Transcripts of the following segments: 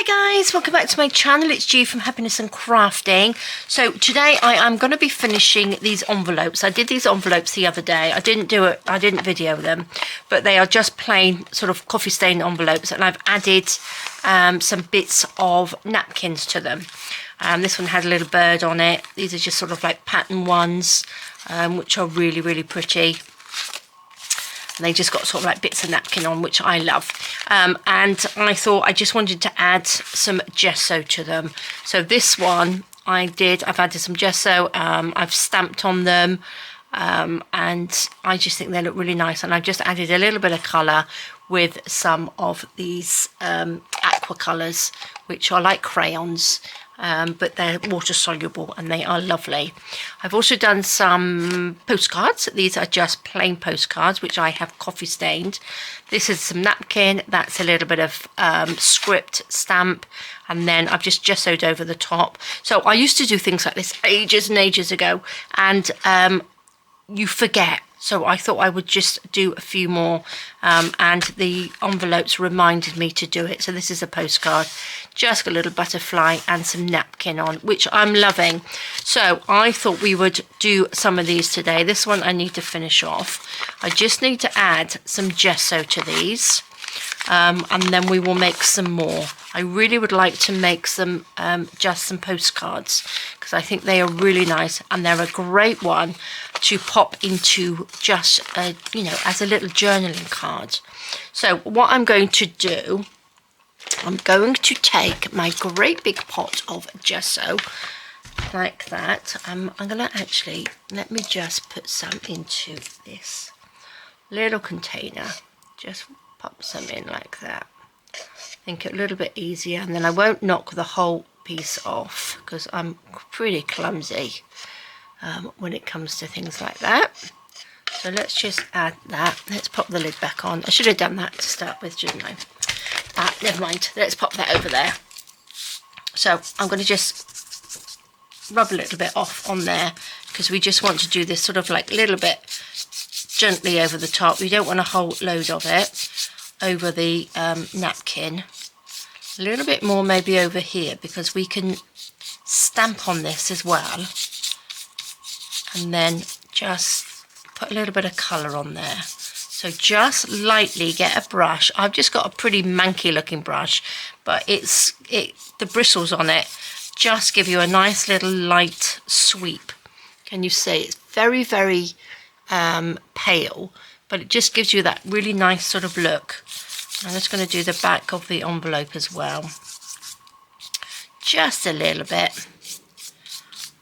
guys, welcome back to my channel. It's G from Happiness and Crafting. So today I am going to be finishing these envelopes. I did these envelopes the other day. I didn't video them, but they are just plain sort of coffee stain envelopes, and I've added some bits of napkins to them. This one had a little bird on it. These are just sort of like pattern ones, which are really pretty. And they just got sort of like bits of napkin on, which I love. And I thought I just wanted to add some gesso to them. So this one I've added some gesso. I've stamped on them, and I just think they look really nice. And I've just added a little bit of colour with some of these aqua colours, which are like crayons. But they're water soluble and they are lovely. I've also done some postcards. These are just plain postcards, which I have coffee stained. This is some napkin. That's a little bit of script stamp, and then I've just gessoed over the top. So I used to do things like this ages and ages ago, and you forget. So I thought I would just do a few more, and the envelopes reminded me to do it. So this is a postcard, just a little butterfly and some napkin on, which I'm loving. So I thought we would do some of these today. This one I need to finish off. I just need to add some gesso to these, and then we will make some more. I really would like to make some just some postcards, because I think they are really nice, and they're a great one to pop into just you know, as a little journaling card. So what I'm going to do, I'm going to take my great big pot of gesso like that. I'm gonna actually, let me just put some into this little container. Just pop some in like that. Think it a little bit easier, and then I won't knock the whole piece off, because I'm pretty clumsy when it comes to things like that. So let's just add that. Let's pop the lid back on. I should have done that to start with, shouldn't I? Never mind. Let's pop that over there. So I'm going to just rub a little bit off on there, because we just want to do this sort of like a little bit gently over the top. We don't want a whole load of it over the napkin. A little bit more maybe over here, because we can stamp on this as well. And then just put a little bit of colour on there. So just lightly get a brush. I've just got a pretty manky looking brush, but the bristles on it just give you a nice little light sweep. Can you see? It's very pale, but it just gives you that really nice sort of look. I'm just going to do the back of the envelope as well. Just a little bit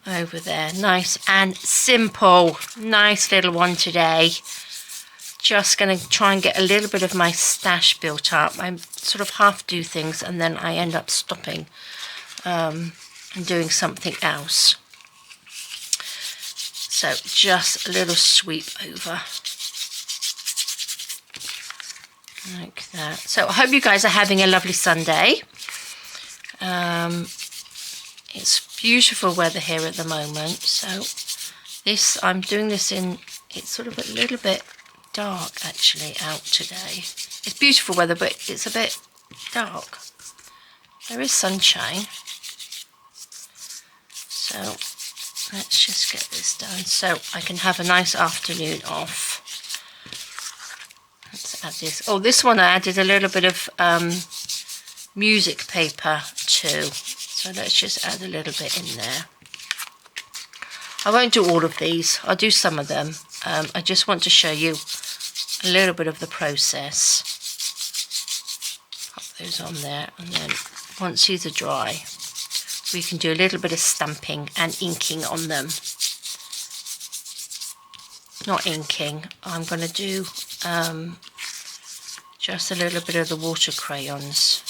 over there. Nice and simple. Nice little one today. Just going to try and get a little bit of my stash built up. I sort of half do things and then I end up stopping and doing something else. So just a little sweep over. Like that. So I hope you guys are having a lovely Sunday. It's beautiful weather here at the moment. So this, I'm doing this in, it's sort of a little bit dark actually out today. It's beautiful weather, but it's a bit dark. There is sunshine. So let's just get this done so I can have a nice afternoon off. Let's add this. Oh, this one I added a little bit of music paper too. So let's just add a little bit in there. I won't do all of these. I'll do some of them. I just want to show you a little bit of the process. Pop those on there, and then once these are dry, we can do a little bit of stamping and inking on them. Not inking, I'm going to do just a little bit of the water crayons.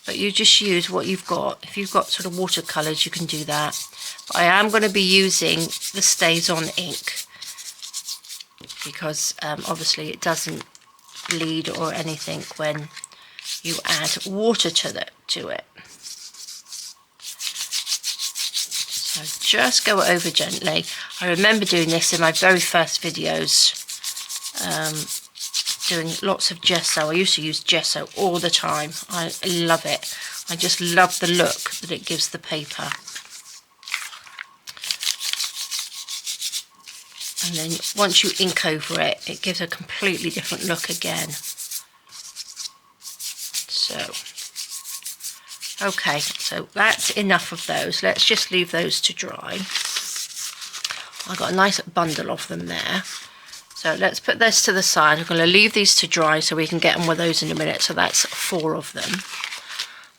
But you just use what you've got. If you've got sort of watercolours, you can do that. But I am going to be using the Stays On ink, because obviously it doesn't bleed or anything when you add water to it. So just go over gently. I remember doing this in my very first videos, doing lots of gesso. I used to use gesso all the time. I love it. I just love the look that it gives the paper. And then once you ink over it, it gives a completely different look again. So, okay, so that's enough of those. Let's just leave those to dry. I've got a nice bundle of them there. So let's put this to the side. I'm going to leave these to dry so we can get on with those in a minute. So that's 4 of them.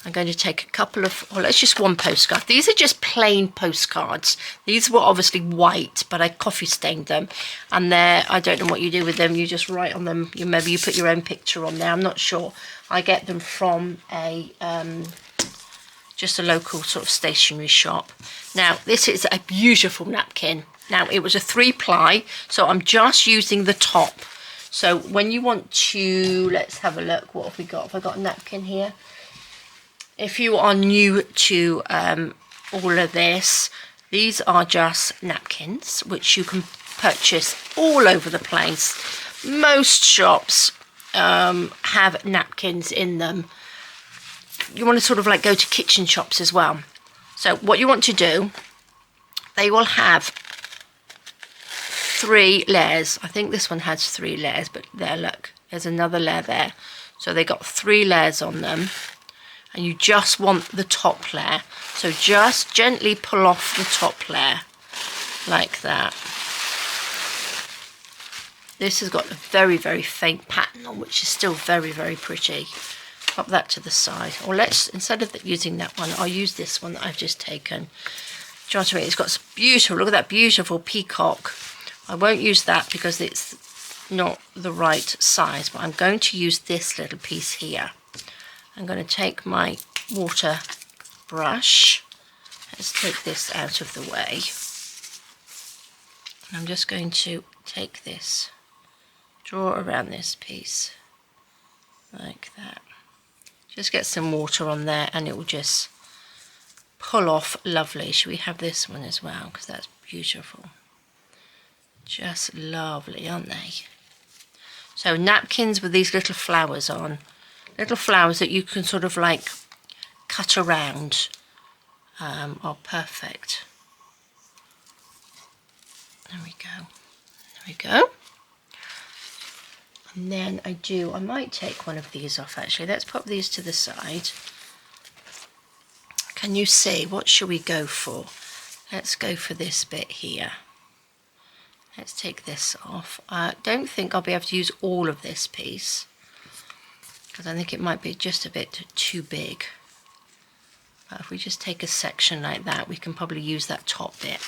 I'm going to take a couple of, well, let's just one postcard. These are just plain postcards. These were obviously white, but I coffee stained them. And they're, I don't know what you do with them. You just write on them. Maybe you put your own picture on there. I'm not sure. I get them from a just a local sort of stationery shop. Now, this is a beautiful napkin. Now, it was a 3-ply, so I'm just using the top. So when you want to, let's have a look. What have we got? Have I got a napkin here? If you are new to all of this, these are just napkins, which you can purchase all over the place. Most shops have napkins in them. You want to sort of like go to kitchen shops as well. So what you want to do, they will have 3 layers. I think this one has 3 layers, but there, look, there's another layer there. So they got 3 layers on them. And you just want the top layer. So just gently pull off the top layer like that. This has got a very, very faint pattern on, which is still very, very pretty. Pop that to the side. Or let's, instead of using that one, I'll use this one that I've just taken. Do you know what I mean? It's got some beautiful, look at that beautiful peacock. I won't use that because it's not the right size, but I'm going to use this little piece here. I'm going to take my water brush. Let's take this out of the way. I'm just going to take this, draw around this piece like that. Just get some water on there and it will just pull off lovely. Should we have this one as well? Because that's beautiful. Just lovely, aren't they? So napkins with these little flowers on. Little flowers that you can sort of like cut around are perfect. There we go. There we go. And then I might take one of these off actually. Let's pop these to the side. Can you see? What should we go for? Let's go for this bit here. Let's take this off. I don't think I'll be able to use all of this piece, because I think it might be just a bit too big. But if we just take a section like that, we can probably use that top bit.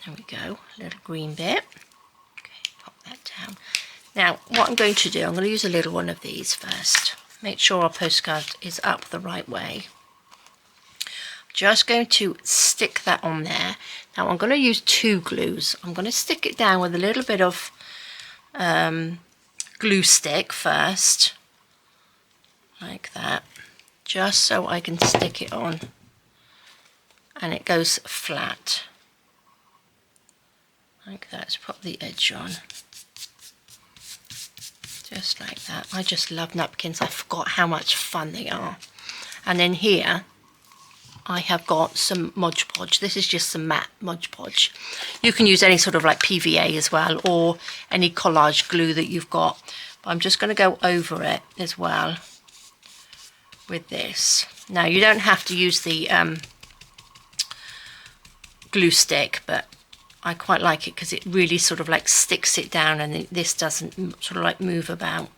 There we go, a little green bit. Okay, pop that down. Now, what I'm going to do, I'm going to use a little one of these first. Make sure our postcard is up the right way. Just going to stick that on there. Now, I'm going to use 2 glues. I'm going to stick it down with a little bit of glue stick first, like that, just so I can stick it on and it goes flat like that. Let's pop the edge on just like that. I just love napkins. I forgot how much fun they are. And then here I have got some Mod Podge. This is just some matte Mod Podge. You can use any sort of like PVA as well, or any collage glue that you've got. But I'm just going to go over it as well with this. Now, you don't have to use the glue stick, but I quite like it because it really sort of like sticks it down, and this doesn't sort of like move about.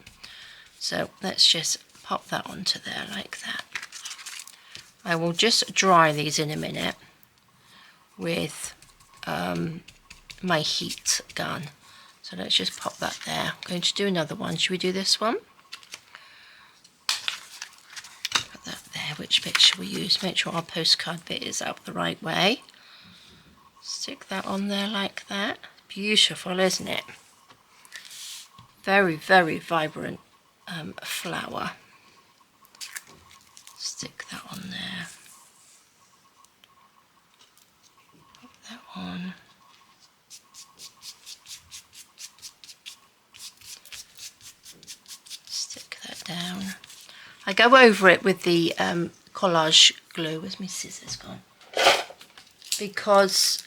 So let's just pop that onto there like that. I will just dry these in a minute with my heat gun. So let's just pop that there. I'm going to do another one. Should we do this one? Put that there. Which bit should we use? Make sure our postcard bit is up the right way. Stick that on there like that. Beautiful, isn't it? Very, very vibrant flower. Stick that on there. Put that on. Stick that down. I go over it with the collage glue. Where's my scissors gone? Because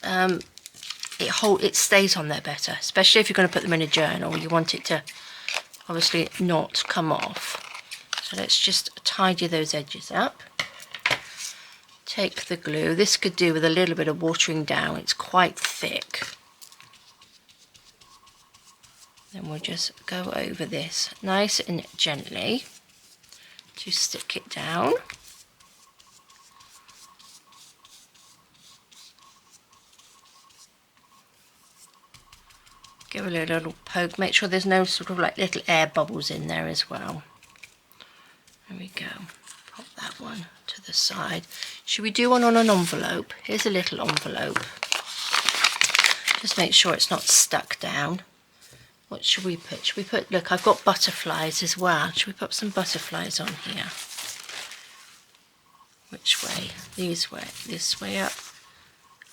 it stays on there better, especially if you're going to put them in a journal. You want it to obviously not come off. So let's just tidy those edges up. Take the glue. This could do with a little bit of watering down. It's quite thick. Then we'll just go over this nice and gently to stick it down. Give it a little poke. Make sure there's no sort of like little air bubbles in there as well. There we go. Pop that one to the side. Should we do one on an envelope? Here's a little envelope. Just make sure it's not stuck down. What should we put? Should we put, look, I've got butterflies as well. Should we put some butterflies on here? Which way? This way up.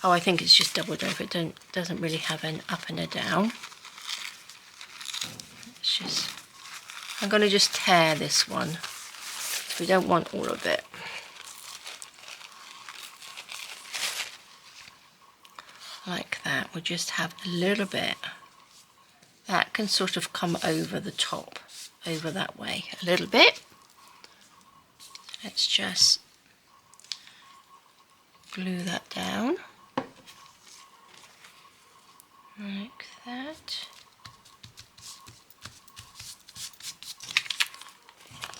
Oh, I think it's just doubled over. It doesn't really have an up and a down. It's just, I'm going to just tear this one. We don't want all of it. Like that. We'll just have a little bit. That can sort of come over the top, over that way a little bit. Let's just glue that down. Like that.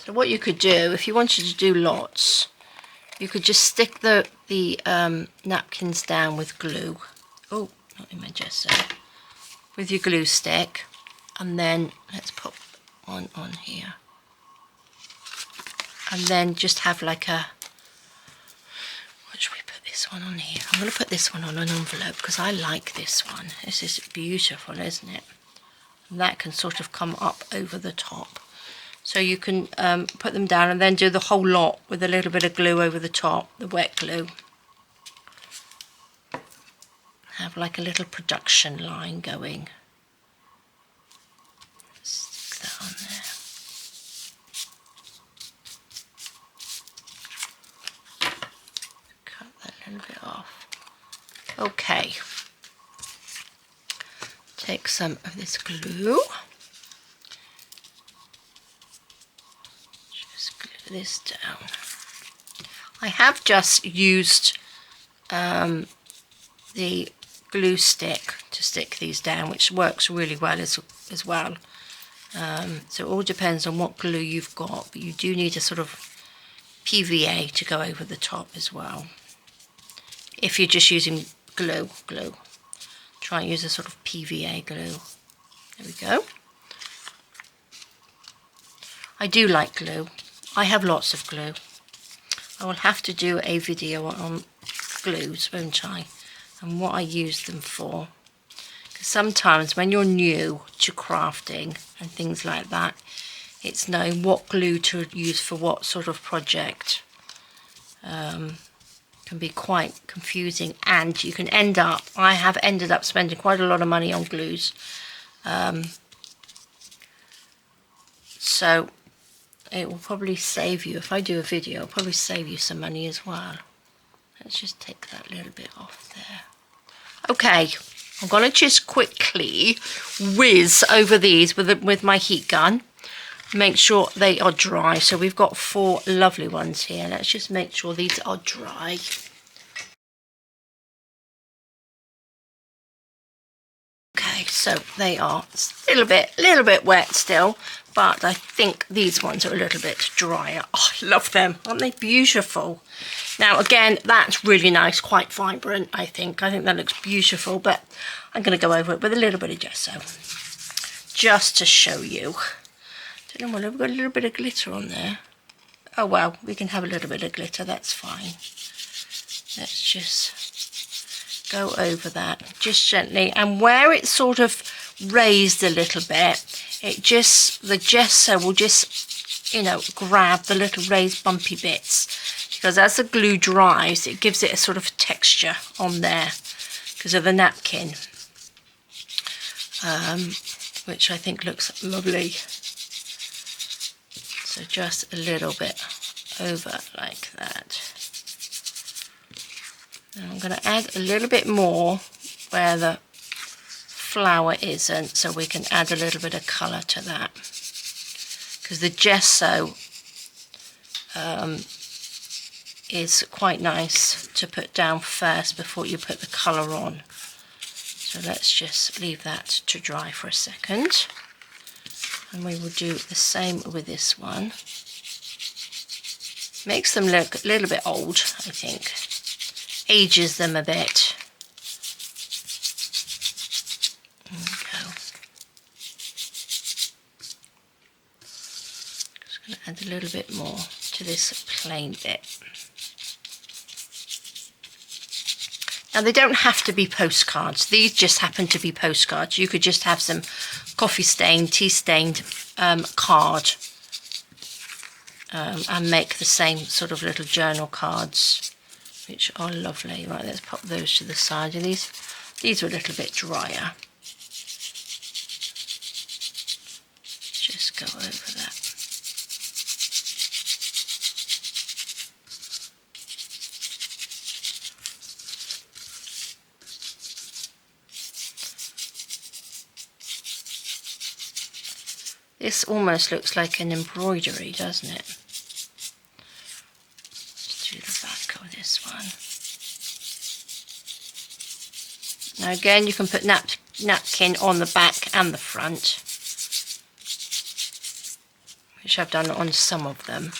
So what you could do, if you wanted to do lots, you could just stick the napkins down with glue. Oh, not in my gesso. With your glue stick. And then let's put one on here. And then just have like a, what should we put this one on here? I'm going to put this one on an envelope because I like this one. This is beautiful, isn't it? And that can sort of come up over the top. So you can put them down and then do the whole lot with a little bit of glue over the top, the wet glue. Have like a little production line going. Stick that on there. Cut that little bit off. Okay. Take some of this glue. This down. I have just used the glue stick to stick these down, which works really well as well. So it all depends on what glue you've got, but you do need a sort of PVA to go over the top as well. If you're just using glue, try and use a sort of PVA glue. There we go. I do like glue. I have lots of glue. I will have to do a video on glues, won't I? And what I use them for. Because sometimes when you're new to crafting and things like that, it's knowing what glue to use for what sort of project. Can be quite confusing, and you can end up, I have ended up spending quite a lot of money on glues. So it will probably save you, if I do a video, it'll probably save you some money as well. Let's just take that little bit off there. Okay, I'm going to just quickly whiz over these with my heat gun. Make sure they are dry. So we've got 4 lovely ones here. Let's just make sure these are dry. Okay, so they are a little bit wet still, but I think these ones are a little bit drier. Oh, I love them. Aren't they beautiful? Now, again, that's really nice, quite vibrant, I think. I think that looks beautiful, but I'm going to go over it with a little bit of gesso, just to show you. Don't know, we've got a little bit of glitter on there. Oh, well, we can have a little bit of glitter, that's fine. Let's just go over that, just gently. And where it's sort of raised a little bit, the gesso will just, you know, grab the little raised bumpy bits, because as the glue dries, it gives it a sort of texture on there because of the napkin, which I think looks lovely. So just a little bit over like that. And I'm going to add a little bit more where the flower isn't, so we can add a little bit of colour to that. Because the gesso is quite nice to put down first before you put the colour on. So let's just leave that to dry for a second. And we will do the same with this one. Makes them look a little bit old, I think. Ages them a bit. There we go. Just going to add a little bit more to this plain bit. Now they don't have to be postcards. These just happen to be postcards. You could just have some coffee stained, tea stained card and make the same sort of little journal cards, which are lovely. Right, let's pop those to the side of these. These are a little bit drier. Just go over that. This almost looks like an embroidery, doesn't it? Let's do the back of this one. Now again, you can put napkin on the back and the front, which I've done on some of them.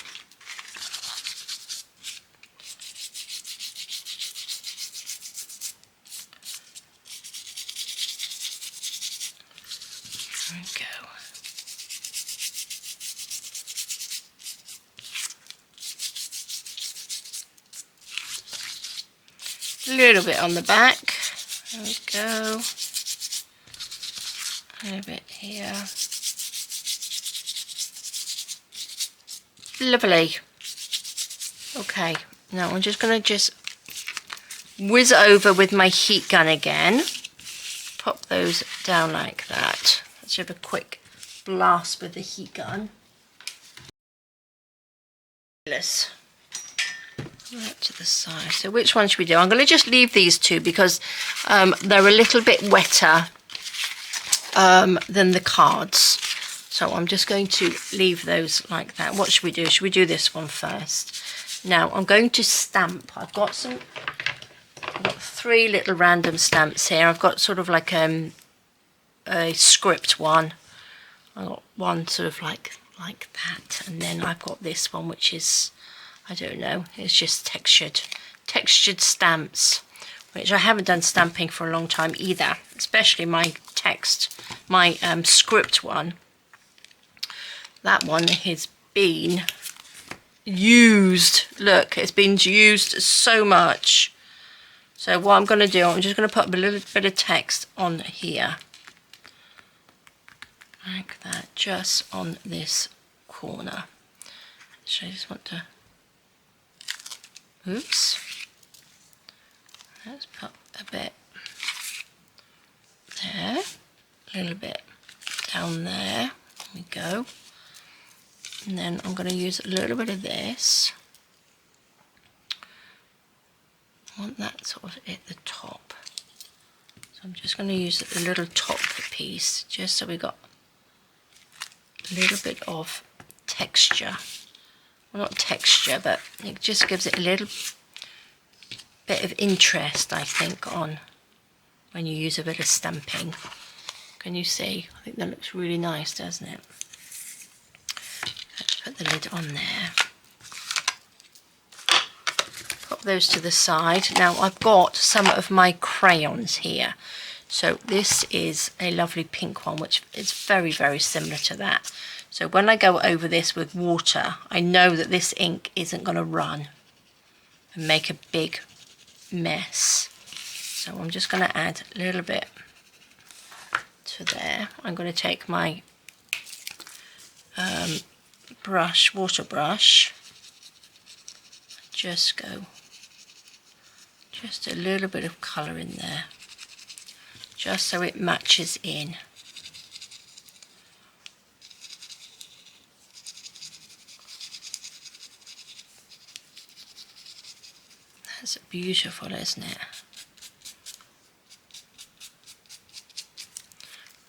There we go. A little bit on the back. There we go. A little bit here. Lovely. Okay, now I'm just going to whiz over with my heat gun again. Pop those down like that. Let's have a quick blast with the heat gun. Right to the side. So which one should we do? I'm going to just leave these two because they're a little bit wetter than the cards. So I'm just going to leave those like that. What should we do? Should we do this one first? Now I'm going to stamp. I've got 3 little random stamps here. I've got sort of like a script one. I've got one sort of like that, and then I've got this one which is, I don't know, it's just textured stamps, which I haven't done stamping for a long time either, especially my script one. That one has been used. Look, it's been used so much. So what I'm going to do, I'm just going to put a little bit of text on here. Like that, just on this corner. So I just want to, oops. Let's put a bit there, a little bit down there. There we go. And then I'm going to use a little bit of this. I want that sort of at the top. So I'm just going to use a little top piece, just so we got a little bit of texture. Well, not texture, but it just gives it a little bit of interest, I think, on when you use a bit of stamping. Can you see? I think that looks really nice, doesn't it? Let's put the lid on there. Pop those to the side. Now I've got some of my crayons here. So this is a lovely pink one, which is very, very similar to that. So when I go over this with water, I know that this ink isn't going to run and make a big mess. So I'm just going to add a little bit to there. I'm going to take my water brush, just go just a little bit of colour in there, just so it matches in. beautiful, isn't it?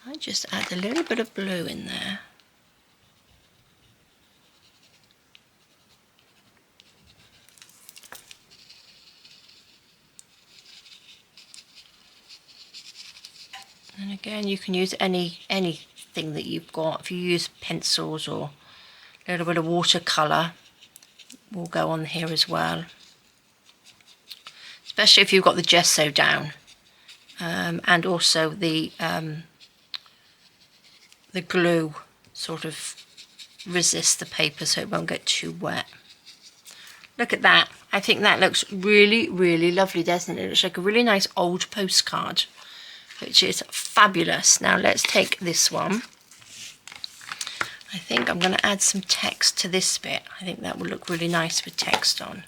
I just add a little bit of blue in there. And again, you can use anything that you've got. If you use pencils or a little bit of watercolour, will go on here as well. Especially if you've got the gesso down, and also the glue sort of resists the paper so it won't get too wet. Look at that. I think that looks really, really lovely, doesn't it? It looks like a really nice old postcard, which is fabulous. Now let's take this one. I think I'm going to add some text to this bit. I think that will look really nice with text on.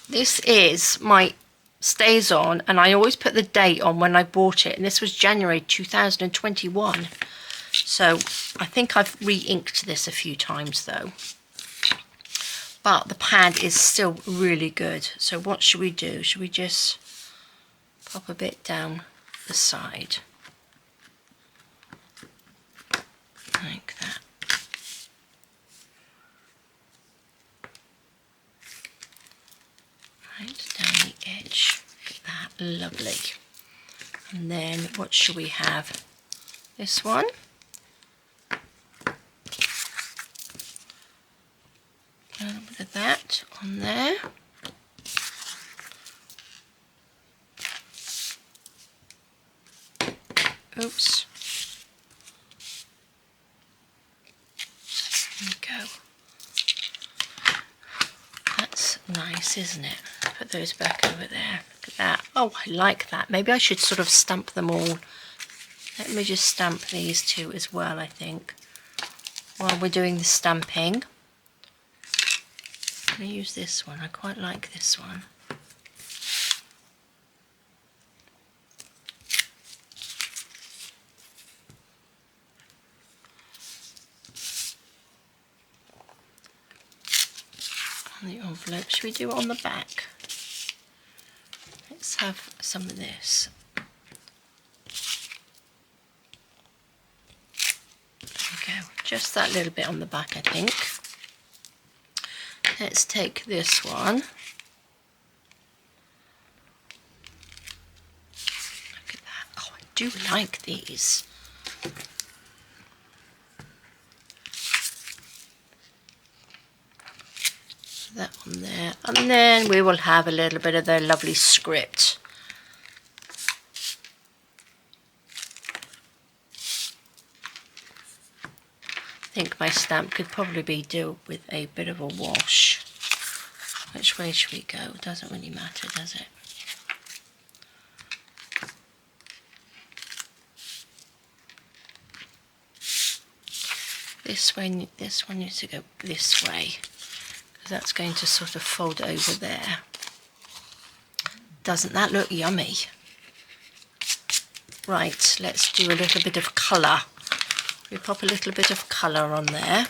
This is my stays on, and I always put the date on when I bought it, and this was January 2021. So I think I've re-inked this a few times though. But the pad is still really good. So what should we do? Should we just pop a bit down the side? Like that. Right down the edge. Look at that. Lovely. And then what should we have? This one. A little bit of that on there. Oops. There we go. That's nice, isn't it? Put those back over there. Look at that. Oh, I like that. Maybe I should sort of stamp them all. Let me just stamp these two as well, I think, while we're doing the stamping. I'm going to use this one. I quite like this one. On the envelope, should we do it on the back? Let's have some of this. There we go. Just that little bit on the back, I think. Let's take this one. Look at that. Oh, I do like these. That one there. And then we will have a little bit of the lovely script. I think my stamp could probably be do with a bit of a wash. Which way should we go? It doesn't really matter, does it? This one needs to go this way, because that's going to sort of fold over there. Doesn't that look yummy? Right, let's do a little bit of colour. We pop a little bit of colour on there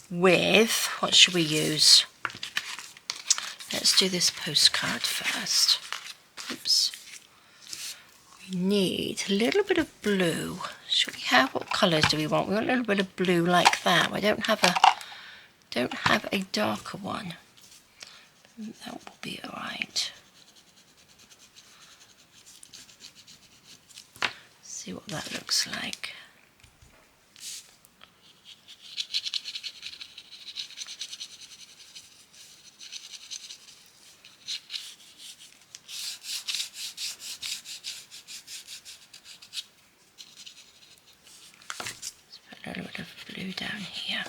with, what should we use? Let's do this postcard first. Oops. We need a little bit of blue. Should we have, what colours do we want? We want a little bit of blue like that. I don't have a darker one. That will be alright. See what that looks like. Let's put a little bit of blue down here.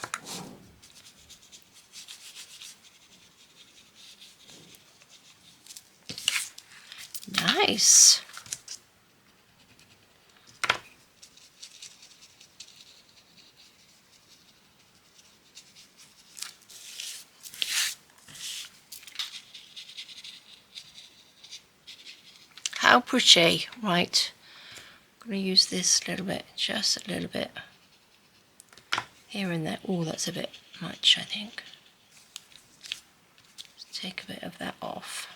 Nice. How pretty. Right, I'm going to use this a little bit, just a little bit here and there. Oh, that's a bit much, I think. Let's take a bit of that off.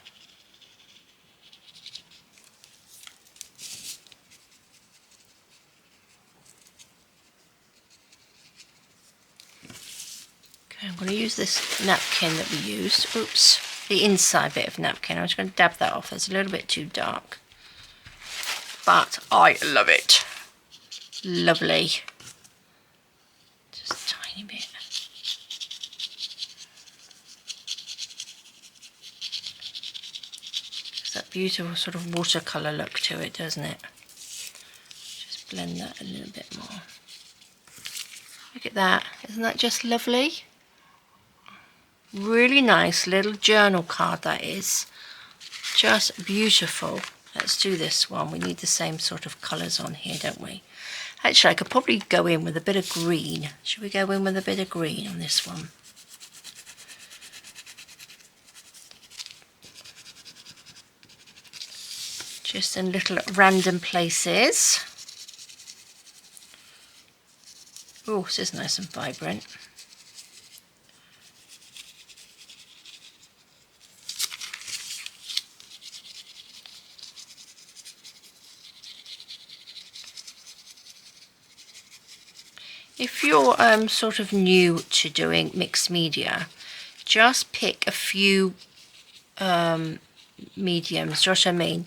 Okay, I'm going to use this napkin that we used. Oops, the inside bit of napkin. I'm just going to dab that off. It's a little bit too dark, but I love it. Lovely. Just a tiny bit. It's that beautiful sort of watercolour look to it, doesn't it? Just blend that a little bit more. Look at that. Isn't that just lovely? Really nice little journal card that is. Just beautiful. Let's do this one. We need the same sort of colours on here, don't we? Actually, I could probably go in with a bit of green. Should we go in with a bit of green on this one? Just in little random places. Oh, this is nice and vibrant. If you're sort of new to doing mixed media, just pick a few mediums, do you know what I mean?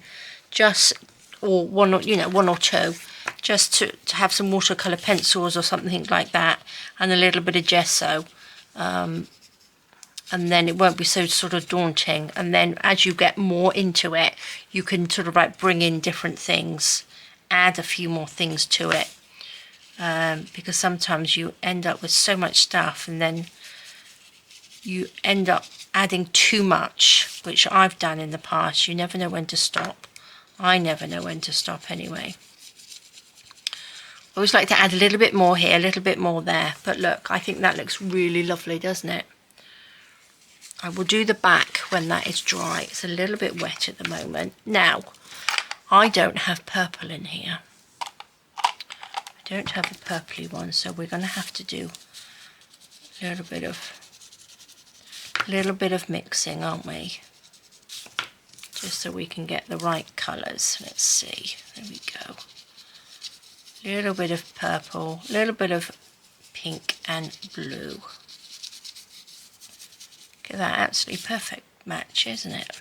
Just, or one, one or two, just to have some watercolour pencils or something like that, and a little bit of gesso, and then it won't be so sort of daunting. And then as you get more into it, you can sort of like bring in different things, add a few more things to it. Because sometimes you end up with so much stuff and then you end up adding too much, which I've done in the past. You never know when to stop. I never know when to stop anyway. I always like to add a little bit more here, a little bit more there. But look, I think that looks really lovely, doesn't it? I will do the back when that is dry. It's a little bit wet at the moment. Now, I don't have purple in here. Don't have a purpley one, so we're going to have to do a little bit of mixing, aren't we? Just so we can get the right colours. Let's see. There we go. A little bit of purple, a little bit of pink and blue. Look at that, absolutely perfect match, isn't it?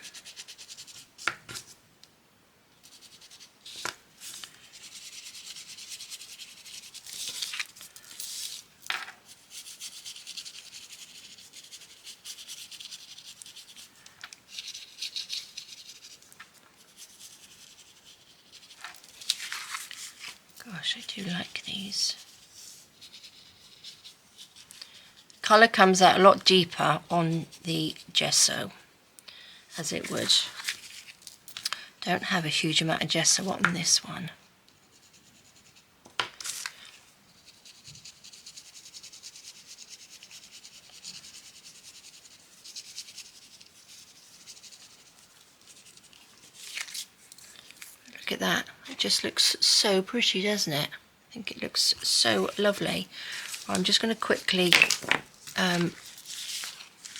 Gosh, I do like these. Colour comes out a lot deeper on the gesso, as it would. Don't have a huge amount of gesso on this one. Look at that. It just looks so pretty, doesn't it? I think it looks so lovely. I'm just going to quickly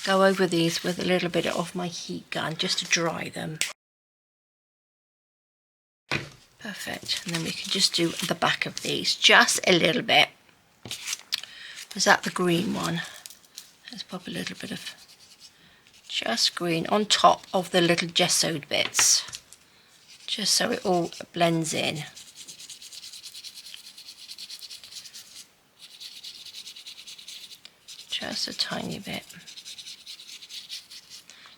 go over these with a little bit of my heat gun just to dry them. Perfect. And then we can just do the back of these just a little bit. Was that the green one? Let's pop a little bit of just green on top of the little gessoed bits, just so it all blends in. Just a tiny bit.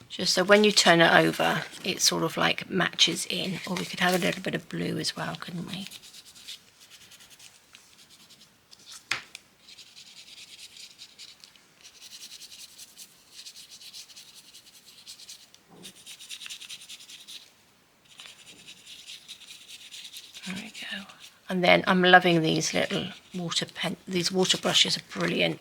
Just so when you turn it over, it sort of like matches in. Or we could have a little bit of blue as well, couldn't we? There we go. And then I'm loving these little these water brushes are brilliant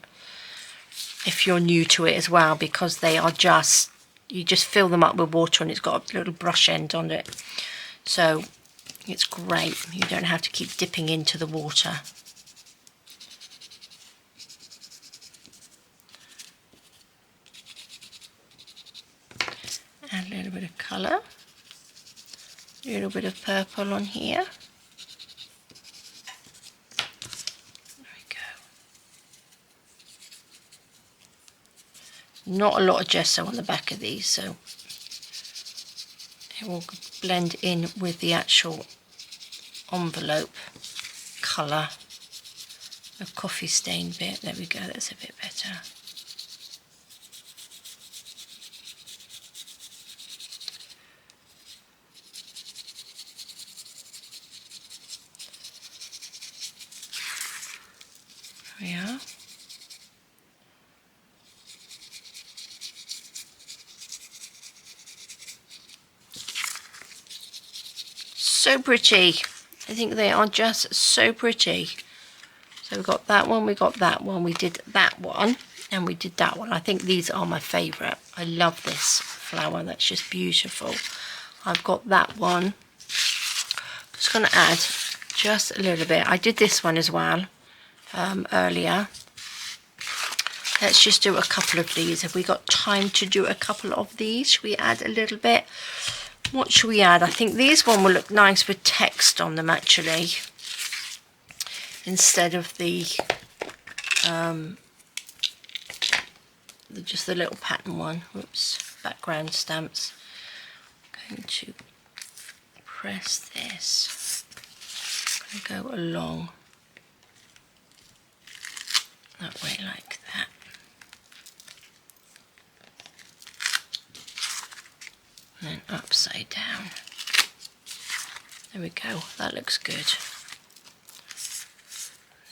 if you're new to it as well, because they are just, you just fill them up with water and it's got a little brush end on it. So it's great. You don't have to keep dipping into the water. Add a little bit of colour, a little bit of purple on here. There we go. Not a lot of gesso on the back of these, so it will blend in with the actual envelope colour. A coffee stained bit, there we go, that's a bit better. There we are. So pretty. I think they are just so pretty. So we got that one, we got that one, we did that one, and we did that one. I think these are my favourite. I love this flower, that's just beautiful. I've got that one. Just going to add just a little bit. I did this one as well earlier. Let's just do a couple of these. Have we got time to do a couple of these? Should we add a little bit? What should we add? I think these one will look nice with text on them actually, instead of the just the little pattern one. Whoops, background stamps. I'm going to press this. I'm going to go along that way like that. And then upside down. There we go, that looks good.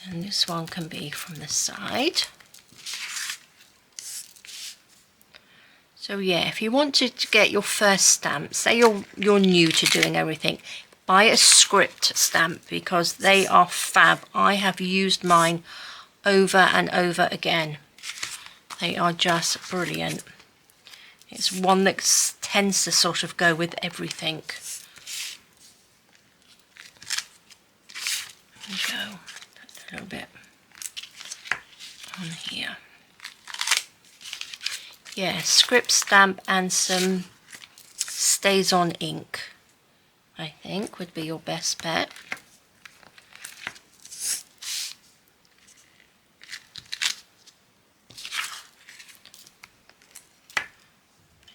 And this one can be from the side. So yeah, if you want to get your first stamp, say you're new to doing everything, buy a script stamp because they are fab. I have used mine over and over again. They are just brilliant. It's one that tends to sort of go with everything. There we go. Put a little bit on here. Yeah, script stamp and some stays on ink, I think would be your best bet.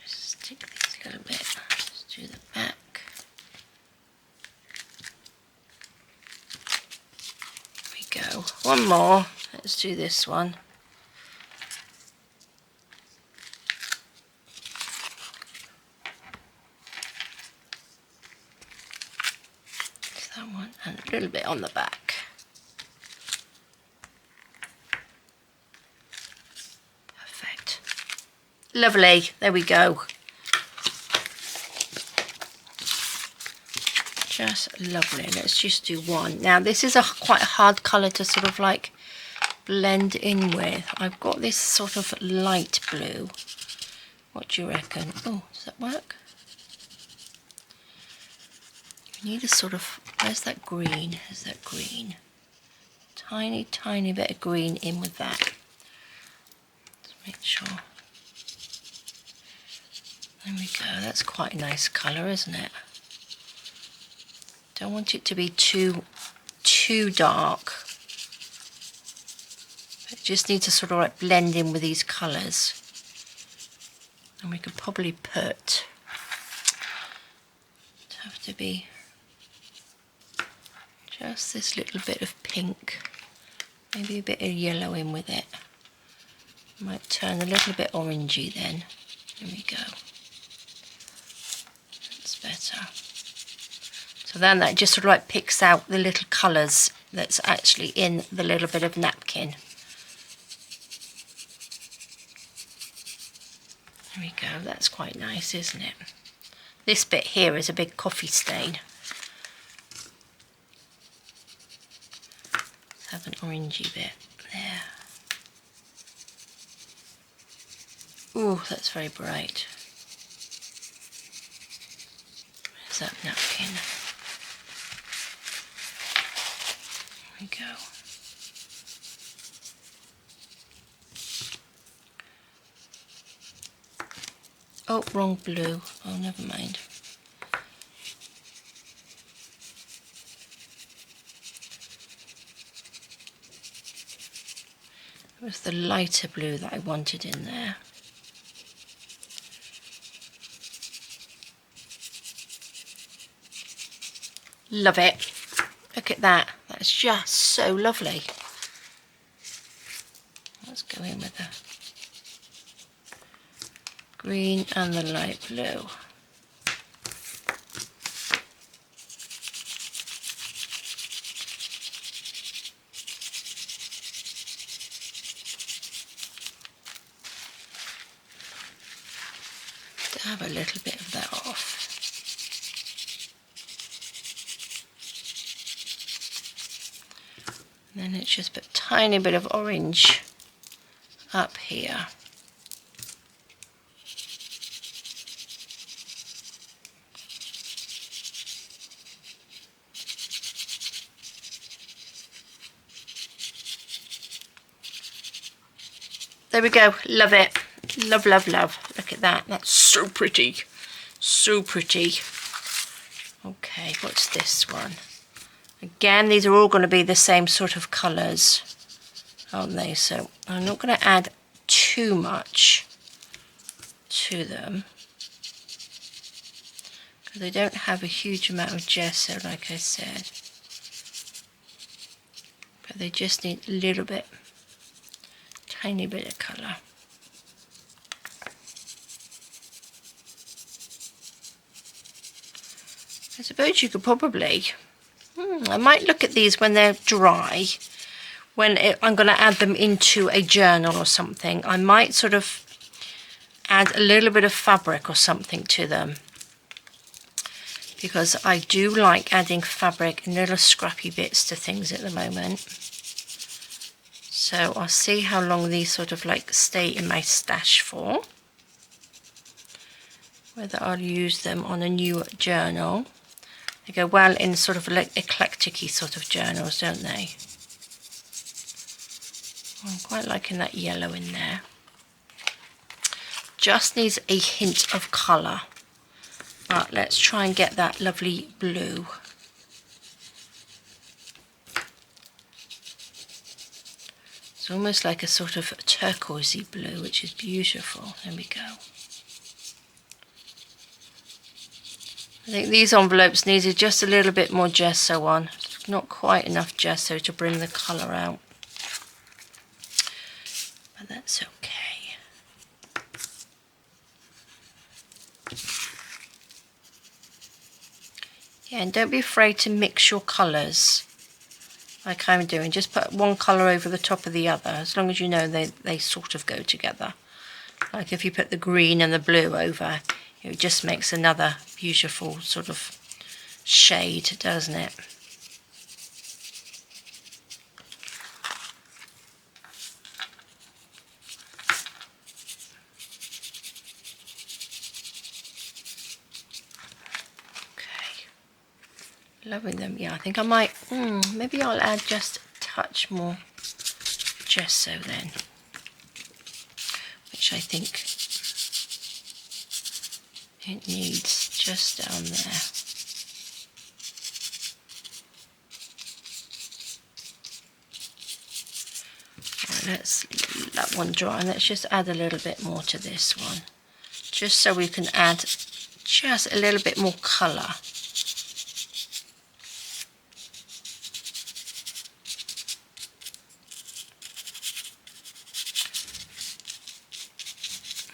Just stick these a little bit, just do the back. There we go. One more, let's do this one. That one and a little bit on the back. Perfect. Lovely, there we go. Just lovely. Let's just do one. Now this is quite a hard colour to sort of like blend in with. I've got this sort of light blue. What do you reckon? Oh, does that work? You need a sort of, where's that green? Is that green? Tiny, tiny bit of green in with that. Let's make sure. There we go. That's quite a nice colour, isn't it? Don't want it to be too dark. It just needs to sort of like blend in with these colours. And we could probably put, it'd have to be just this little bit of pink, maybe a bit of yellow in with it. Might turn a little bit orangey then. There we go. That's better. So then that just sort of like picks out the little colours that's actually in the little bit of napkin. There we go, that's quite nice, isn't it? This bit here is a big coffee stain. Let's have an orangey bit there. Ooh, that's very bright. Where's that napkin? There we go. Oh, wrong blue. Oh, never mind. It was the lighter blue that I wanted in there. Love it. Look at that. That's just so lovely. Let's go in with the green and the light blue. Dab a little bit of that off. And then it's just a tiny bit of orange up here. There we go. Love it. Love, love, love. Look at that. That's so pretty. So pretty. Okay, what's this one? Again, these are all going to be the same sort of colours, aren't they? So I'm not going to add too much to them, because they don't have a huge amount of gesso, like I said. But they just need a little bit, tiny bit of colour. I suppose you could probably, I might look at these when they're dry, I'm going to add them into a journal or something. I might sort of add a little bit of fabric or something to them, because I do like adding fabric and little scrappy bits to things at the moment. So I'll see how long these sort of like stay in my stash for, whether I'll use them on a new journal. They go well in sort of like eclectic-y sort of journals, don't they? I'm quite liking that yellow in there. Just needs a hint of colour. But let's try and get that lovely blue. It's almost like a sort of turquoisey blue, which is beautiful. There we go. I think these envelopes needed just a little bit more gesso on. Not quite enough gesso to bring the colour out. But that's okay. Yeah, and don't be afraid to mix your colours like I'm doing. Just put one colour over the top of the other, as long as you know they sort of go together. Like if you put the green and the blue over, it just makes another beautiful sort of shade, doesn't it? Okay, loving them. Yeah, I think I might, maybe I'll add just a touch more gesso then, which I think it needs just down there. Right, let's let that one dry, and let's just add a little bit more to this one, just so we can add just a little bit more colour.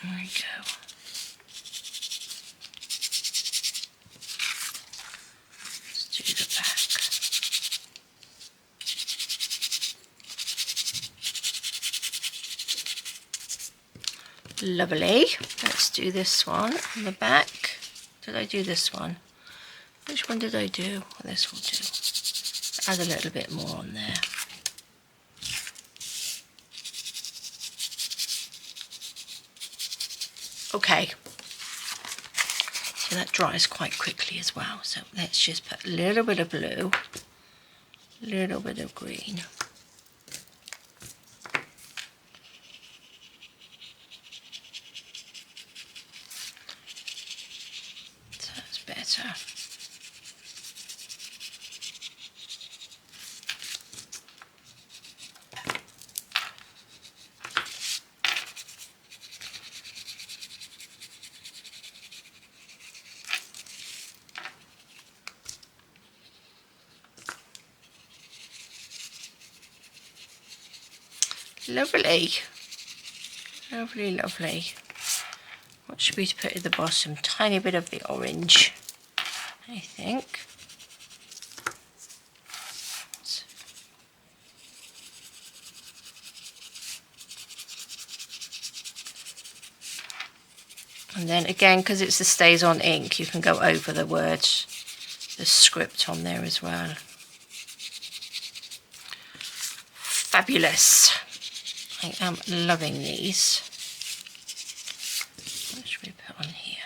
There we go. Do the back. Lovely. Let's do this one on the back. Did I do this one? Which one did I do? Well, this will do. Add a little bit more on there. Okay. So that dries quite quickly as well. So let's just put a little bit of blue, a little bit of green. better. Lovely, lovely, lovely. What should we put at the bottom? Tiny bit of the orange, I think. And then again, because it's the stays on ink, you can go over the words, the script on there as well. Fabulous. I am loving these. What should we put on here?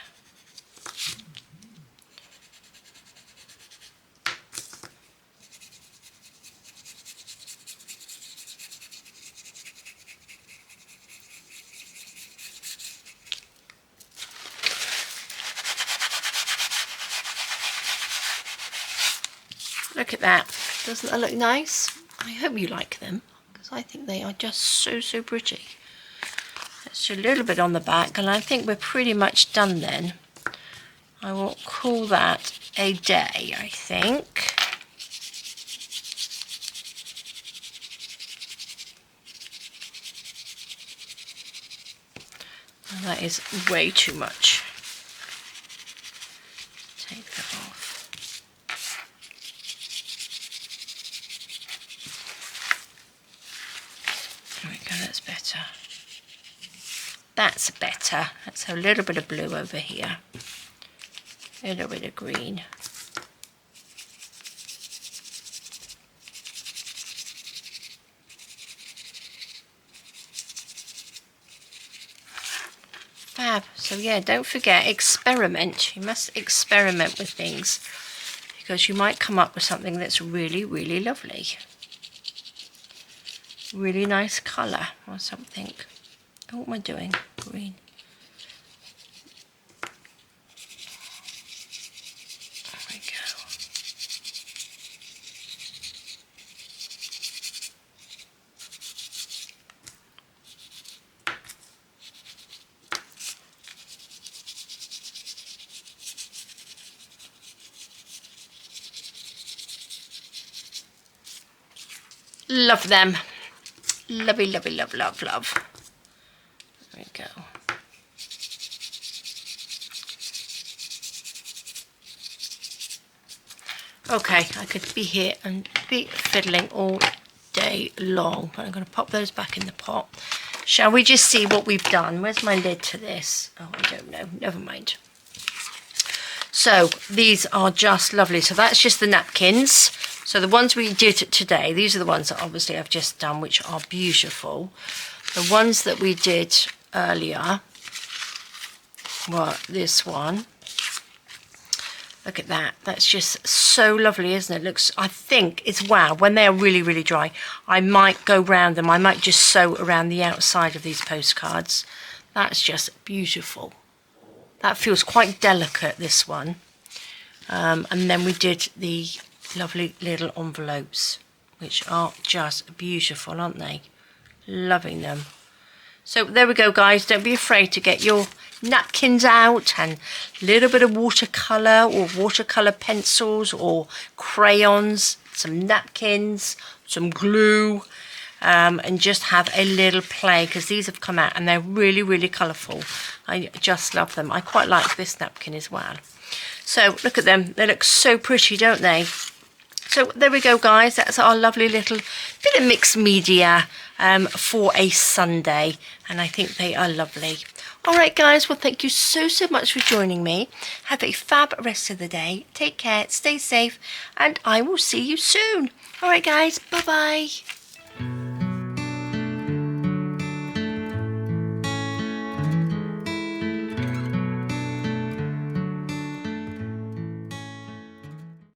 Look at that. Doesn't that look nice? I hope you like them, because I think they are just so, so pretty. It's a little bit on the back, and I think we're pretty much done then. I will call that a day, I think. And that is way too much. Take that off. There we go, that's better. That's better. Let's have a little bit of blue over here. A little bit of green. Fab. So yeah, don't forget, experiment. You must experiment with things, because you might come up with something that's really, really lovely. Really nice colour or something. Oh, what am I doing? Green. There we go. Love them. Lovely, lovely, love, love, love. There we go. Okay, I could be here and be fiddling all day long, but I'm going to pop those back in the pot. Shall we just see what we've done? Where's my lid to this? Oh, I don't know. Never mind. So these are just lovely. So that's just the napkins. So the ones we did today, these are the ones that obviously I've just done, which are beautiful. The ones that we did earlier were this one. Look at that. That's just so lovely, isn't it? Looks, I think it's wow. When they're really, really dry, I might go round them. I might just sew around the outside of these postcards. That's just beautiful. That feels quite delicate, this one. And then we did the lovely little envelopes, which are just beautiful, aren't they? Loving them. So there we go, guys. Don't be afraid to get your napkins out and a little bit of watercolour or watercolour pencils or crayons, some napkins, some glue, and just have a little play, because these have come out and they're really, really colourful. I just love them. I quite like this napkin as well. So look at them. They look so pretty, don't they? So there we go, guys. That's our lovely little bit of mixed media for a Sunday, and I think they are lovely. All right, guys. Well, thank you so, so much for joining me. Have a fab rest of the day. Take care, stay safe, and I will see you soon. All right, guys. Bye-bye.